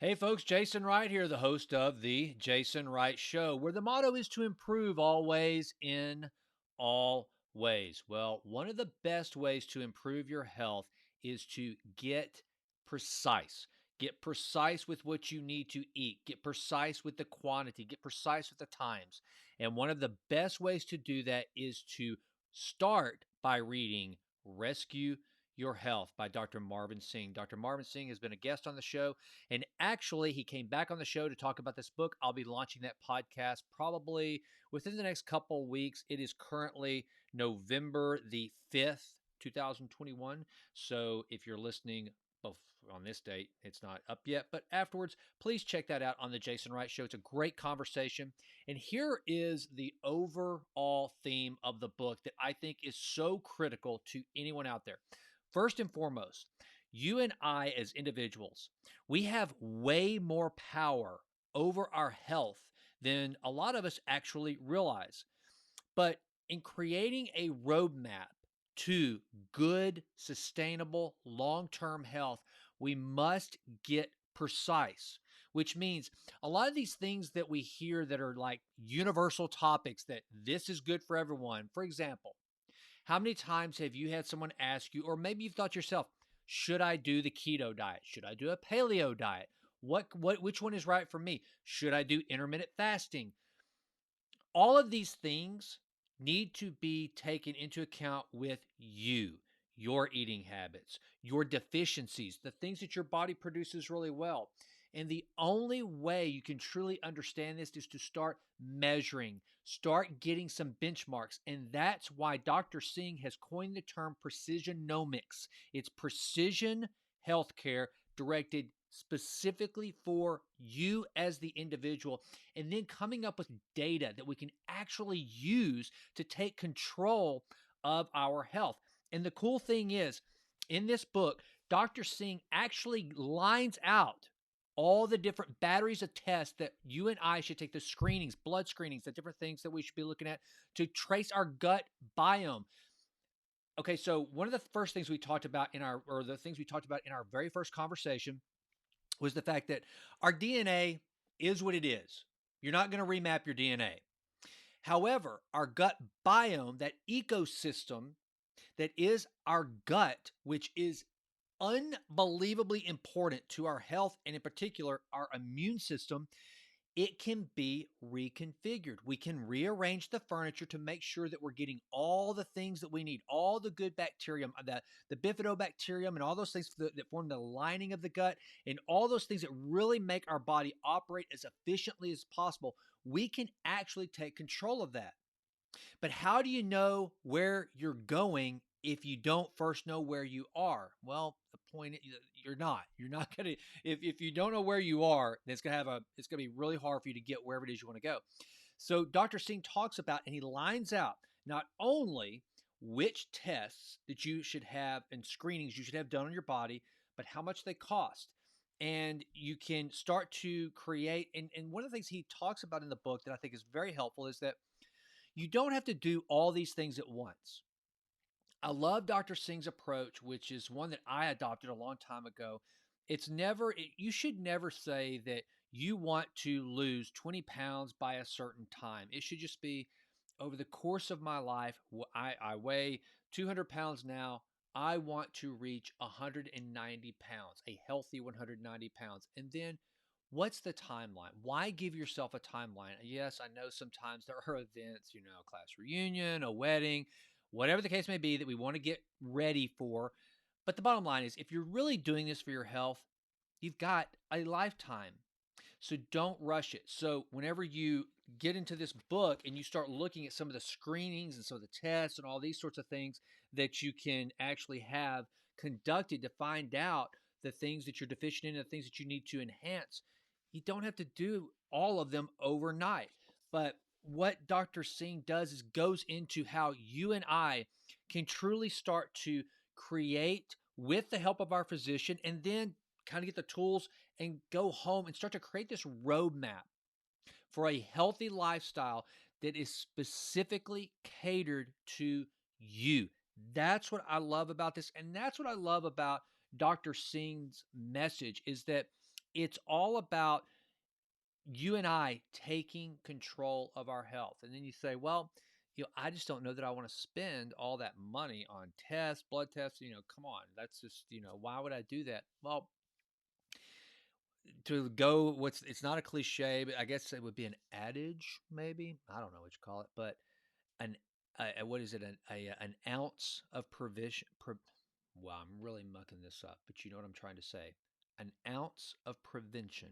Hey folks, Jason Wright here, the host of the Jason Wright Show, where the motto is to improve always in all ways. Well, one of the best ways to improve your health is to get precise. Get precise with what you need to eat. Get precise with the quantity. Get precise with the times. And one of the best ways to do that is to start by reading Rescue Your Health by Dr. Marvin Singh. Dr. Marvin Singh has been a guest on the show. And actually, he came back on the show to talk about this book. I'll be launching that podcast probably within the next couple weeks. It is currently November the 5th, 2021. So if you're listening on this date, it's not up yet, but afterwards, please check that out on the Jason Wright Show. It's a great conversation. And here is the overall theme of the book that I think is so critical to anyone out there. First and foremost, you and I, as individuals, we have way more power over our health than a lot of us actually realize. But in creating a roadmap to good, sustainable, long term health, we must get precise, which means a lot of these things that we hear that are like universal topics that this is good for everyone. For example, how many times have you had someone ask you, or maybe you've thought yourself, should I do the keto diet? Should I do a paleo diet? Which one is right for me? Should I do intermittent fasting? All of these things need to be taken into account with you, your eating habits, your deficiencies, the things that your body produces really well. And the only way you can truly understand this is to start measuring, start getting some benchmarks. And that's why Dr. Singh has coined the term precisionomics. It's precision healthcare directed specifically for you as the individual, and then coming up with data that we can actually use to take control of our health. And the cool thing is, in this book, Dr. Singh actually lines out all the different batteries of tests that you and I should take, the screenings, blood screenings, the different things that we should be looking at to trace our gut biome. Okay, so one of the first things we talked about the things we talked about in our very first conversation was the fact that our DNA is what it is. You're not going to remap your DNA. However, our gut biome, that ecosystem that is our gut, which is unbelievably important to our health and in particular our immune system, it can be reconfigured. We can rearrange the furniture to make sure that we're getting all the things that we need, all the good bacterium, the bifidobacterium, and all those things that form the lining of the gut, and all those things that really make our body operate as efficiently as possible. We can actually take control of that. But how do you know where you're going if you don't first know where you are? Well, the point you're not. You're not gonna if you don't know where you are, then it's gonna be really hard for you to get wherever it is you want to go. So Dr. Singh talks about and he lines out not only which tests that you should have and screenings you should have done on your body, but how much they cost. And you can start to create, and one of the things he talks about in the book that I think is very helpful is that you don't have to do all these things at once. I love Dr. Singh's approach, which is one that I adopted a long time ago. You should never say that you want to lose 20 pounds by a certain time. It should just be over the course of my life. I weigh 200 pounds now. I want to reach 190 pounds, a healthy 190 pounds. And then what's the timeline? Why give yourself a timeline? Yes, I know sometimes there are events, a class reunion, a wedding, whatever the case may be that we want to get ready for. But the bottom line is if you're really doing this for your health, you've got a lifetime. So don't rush it. So whenever you get into this book and you start looking at some of the screenings and some of the tests and all these sorts of things that you can actually have conducted to find out the things that you're deficient in, the things that you need to enhance, you don't have to do all of them overnight. But what Dr. Singh does is goes into how you and I can truly start to create with the help of our physician and then kind of get the tools and go home and start to create this roadmap for a healthy lifestyle that is specifically catered to you. That's what I love about this. And that's what I love about Dr. Singh's message is that It's all about you and I taking control of our health. And then you say, well, I just don't know that I want to spend all that money on tests, blood tests. Come on, that's just, why would I do that? Well, to go, it's not a cliche, but I guess it would be an adage, maybe. I don't know what you call it, but an, what is it? An ounce of provision. Wow, I'm really mucking this up, but you know what I'm trying to say. An ounce of prevention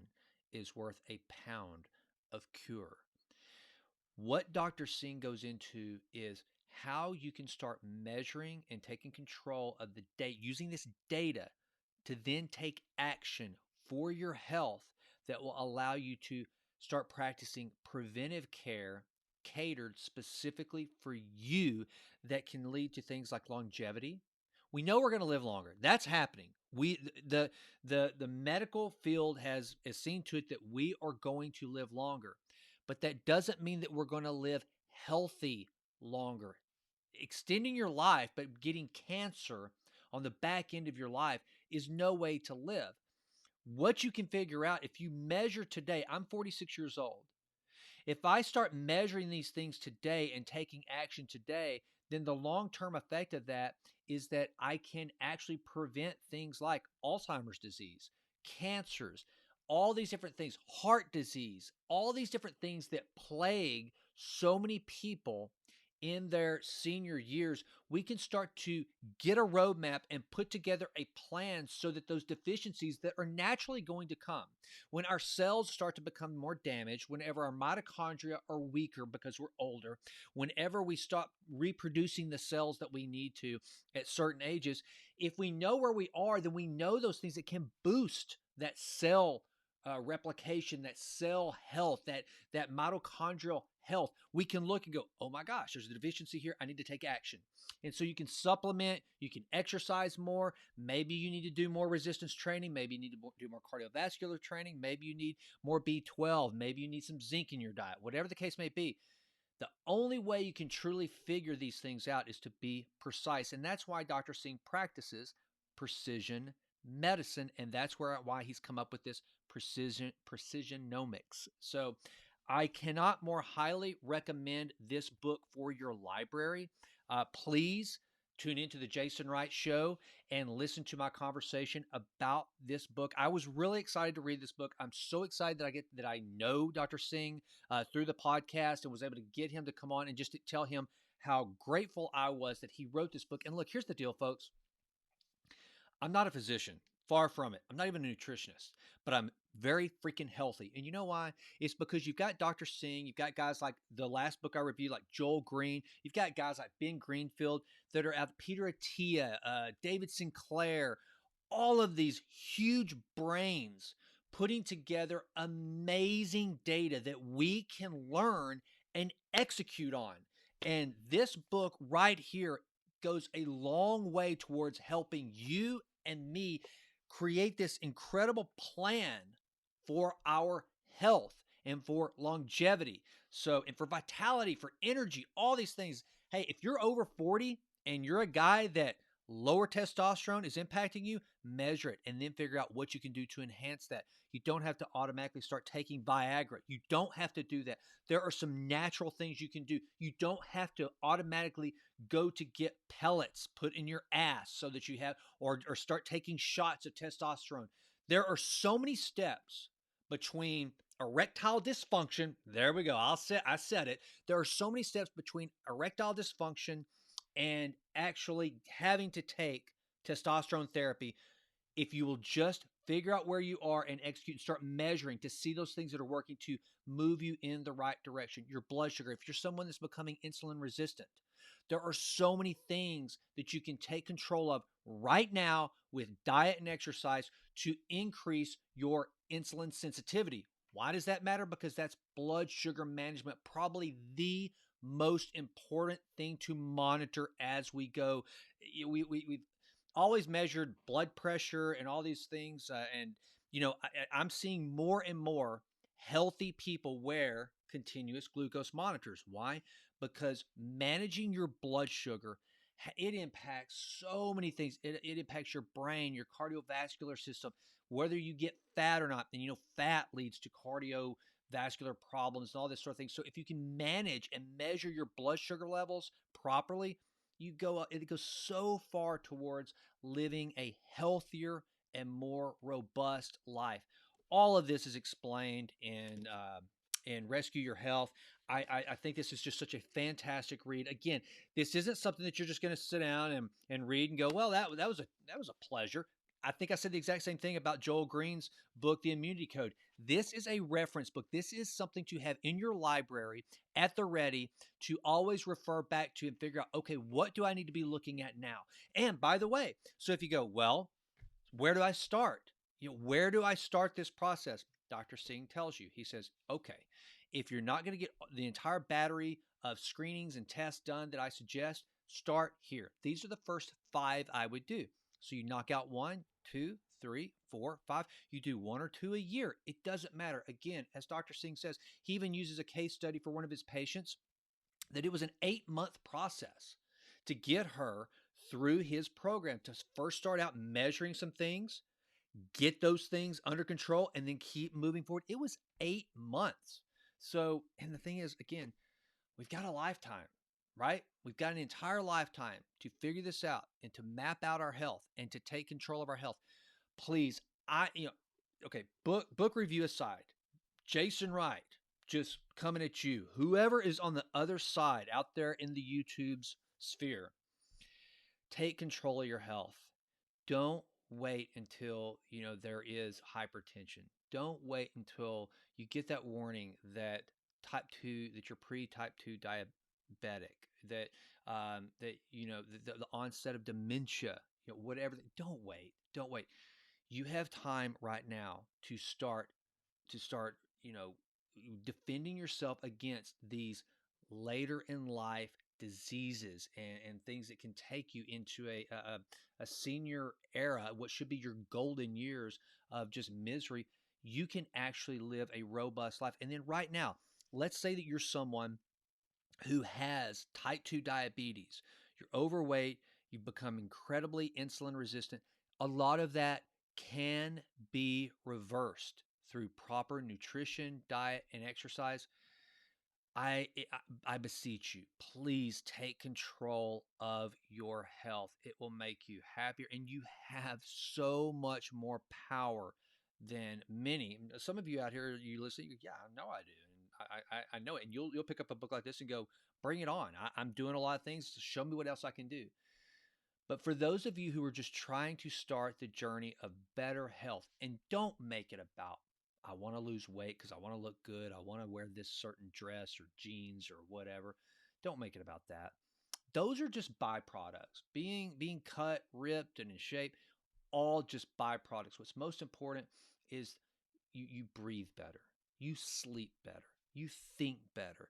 is worth a pound of cure. What Dr. Singh goes into is how you can start measuring and taking control of the data, using this data to then take action for your health that will allow you to start practicing preventive care catered specifically for you that can lead to things like longevity. We know we're going to live longer. That's happening. The medical field has seen to it that we are going to live longer. But that doesn't mean that we're going to live healthy longer. Extending your life, but getting cancer on the back end of your life is no way to live. What you can figure out if you measure today, I'm 46 years old. If I start measuring these things today and taking action today, then the long term effect of that is that I can actually prevent things like Alzheimer's disease, cancers, all these different things, heart disease, all these different things that plague so many people in their senior years. We can start to get a roadmap and put together a plan so that those deficiencies that are naturally going to come, when our cells start to become more damaged, whenever our mitochondria are weaker because we're older, whenever we stop reproducing the cells that we need to at certain ages, if we know where we are, then we know those things that can boost that cell replication, that cell health, that mitochondrial health. We can look and go, oh my gosh, there's a deficiency here. I need to take action. And so you can supplement, you can exercise more. Maybe you need to do more resistance training. Maybe you need to do more cardiovascular training. Maybe you need more B12. Maybe you need some zinc in your diet. Whatever the case may be, the only way you can truly figure these things out is to be precise. And that's why Dr. Singh practices precision medicine. And that's why he's come up with this precisionomics. So I cannot more highly recommend this book for your library. Please tune into the Jason Wright Show and listen to my conversation about this book. I was really excited to read this book. I'm so excited that I know Dr. Singh through the podcast and was able to get him to come on and just to tell him how grateful I was that he wrote this book. And look, here's the deal, folks. I'm not a physician. Far from it. I'm not even a nutritionist, but I'm very freaking healthy. And you know why? It's because you've got Dr. Singh, you've got guys like the last book I reviewed, like Joel Green, you've got guys like Ben Greenfield that are out, Peter Attia, David Sinclair, all of these huge brains putting together amazing data that we can learn and execute on. And this book right here goes a long way towards helping you and me create this incredible plan for our health and for longevity. So, and for vitality, for energy, all these things. Hey, if you're over 40 and you're a guy that lower testosterone is impacting you, measure it and then figure out what you can do to enhance that. You don't have to automatically start taking Viagra. You don't have to do that. There are some natural things you can do. You don't have to automatically go to get pellets put in your ass so that you have, or start taking shots of testosterone. There are so many steps between erectile dysfunction. There we go. I said it. There are so many steps between erectile dysfunction and actually having to take testosterone therapy. If you will just figure out where you are and execute and start measuring to see those things that are working to move you in the right direction. Your blood sugar, if you're someone that's becoming insulin resistant, there are so many things that you can take control of right now with diet and exercise to increase your insulin sensitivity. Why does that matter? Because that's blood sugar management, probably the most important thing to monitor as we go. We've always measured blood pressure and all these things. And, I'm seeing more and more healthy people wear continuous glucose monitors. Why? Because managing your blood sugar It impacts so many things. It impacts your brain, your cardiovascular system, whether you get fat or not. And fat leads to cardiovascular problems and all this sort of thing. So if you can manage and measure your blood sugar levels properly, it goes so far towards living a healthier and more robust life. All of this is explained in Rescue Your Health. I think this is just such a fantastic read. Again, this isn't something that you're just going to sit down and read and go, well, that was a pleasure. I think I said the exact same thing about Joel Green's book, The Immunity Code. This is a reference book. This is something to have in your library at the ready to always refer back to and figure out, okay, what do I need to be looking at now? And by the way, so if you go, well, where do I start? Where do I start this process? Dr. Singh tells you. He says, okay, if you're not going to get the entire battery of screenings and tests done that I suggest, start here. These are the first 5 I would do. So you knock out 1, 2, 3, 4, 5. You do 1 or 2 a year. It doesn't matter. Again, as Dr. Singh says, he even uses a case study for one of his patients that it was an 8-month process to get her through his program to first start out measuring some things, get those things under control, and then keep moving forward. It was 8 months. So, and the thing is, again, we've got a lifetime, right? We've got an entire lifetime to figure this out and to map out our health and to take control of our health. Please, okay, book review aside, Jason Wright just coming at you. Whoever is on the other side out there in the YouTube's sphere, take control of your health. Don't wait until there is hypertension. Don't wait until you get that warning that you're pre-type 2 diabetic, the onset of dementia, whatever. Don't wait. You have time right now to start defending yourself against these later in life diseases and things that can take you into a senior era, what should be your golden years of just misery. You can actually live a robust life. And then right now, let's say that you're someone who has type 2 diabetes, you're overweight, you've become incredibly insulin resistant. A lot of that can be reversed through proper nutrition, diet, and exercise. I, I beseech you, please take control of your health. It will make you happier, and you have so much more power than many. Some of you out here, you listen, yeah, I know I do, and I know it. And you'll pick up a book like this and go, bring it on. I'm doing a lot of things. Show me what else I can do. But for those of you who are just trying to start the journey of better health, and don't make it about, I want to lose weight because I want to look good, I want to wear this certain dress or jeans or whatever. Don't make it about that. Those are just byproducts. Being cut, ripped, and in shape, all just byproducts. What's most important is you breathe better, you sleep better, you think better.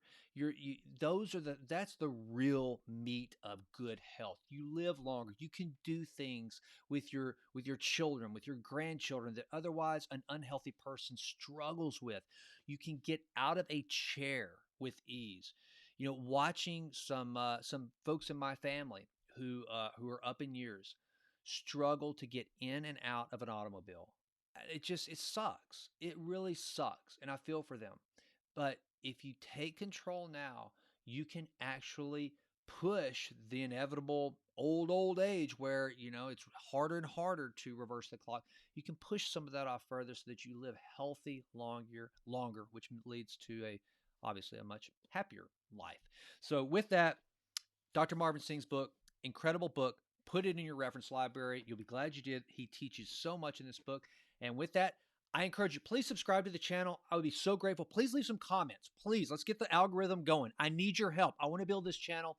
That's the real meat of good health. You live longer. You can do things with your children, with your grandchildren that otherwise an unhealthy person struggles with. You can get out of a chair with ease. Watching some folks in my family who are up in years struggle to get in and out of an automobile. It sucks. It really sucks. And I feel for them. But if you take control now, you can actually push the inevitable old age where, it's harder and harder to reverse the clock. You can push some of that off further so that you live healthy longer, which leads to obviously a much happier life. So with that, Dr. Marvin Singh's book, incredible book. Put it in your reference library. You'll be glad you did. He teaches so much in this book. And with that, I encourage you, please subscribe to the channel. I would be so grateful. Please leave some comments. Please, let's get the algorithm going. I need your help. I want to build this channel.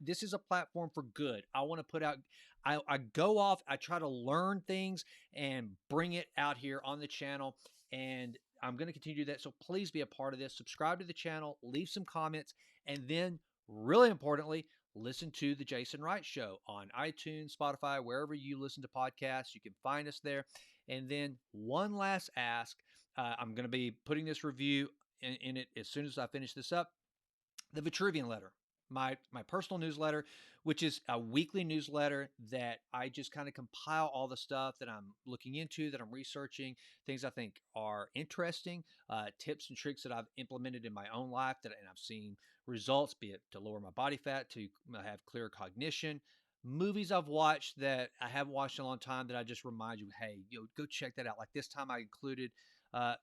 This is a platform for good. I want to put out, I go off, I try to learn things and bring it out here on the channel. And I'm going to continue to do that. So please be a part of this. Subscribe to the channel, leave some comments, and then really importantly, listen to The Jason Wright Show on iTunes, Spotify, wherever you listen to podcasts. You can find us there. And then one last ask. I'm going to be putting this review in it as soon as I finish this up. The Vitruvian letter. my personal newsletter, which is a weekly newsletter that I just kind of compile all the stuff that I'm looking into, that I'm researching, things I think are interesting, tips and tricks that I've implemented in my own life and I've seen results, be it to lower my body fat, to have clear cognition. Movies I've watched that I haven't watched in a long time that I just remind you, hey, go check that out. Like this time I included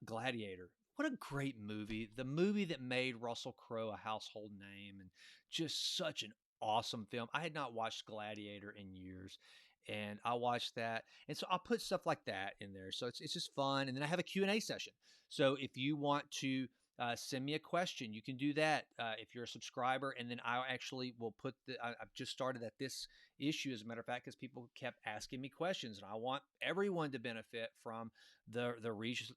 Gladiator. What a great movie. The movie that made Russell Crowe a household name and just such an awesome film. I had not watched Gladiator in years and I watched that. And so I'll put stuff like that in there. So it's just fun. And then I have a Q&A session. So if you want to send me a question, you can do that if you're a subscriber. And then I actually will put I've just started at this issue, as a matter of fact, because people kept asking me questions. And I want everyone to benefit from the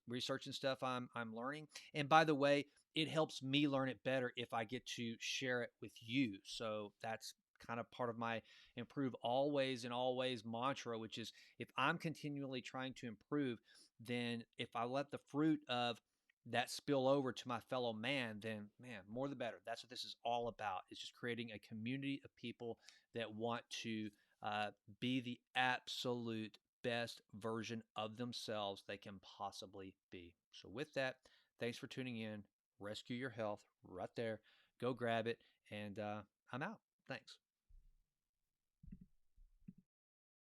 research and stuff I'm learning. And by the way, it helps me learn it better if I get to share it with you. So that's kind of part of my improve always and always mantra, which is if I'm continually trying to improve, then if I let the fruit of that spill over to my fellow man, then man, more the better. That's what this is all about. It's just creating a community of people that want to uh, be the absolute best version of themselves they can possibly be. So, with that, thanks for tuning in. Rescue your health right there. Go grab it. And I'm out. Thanks.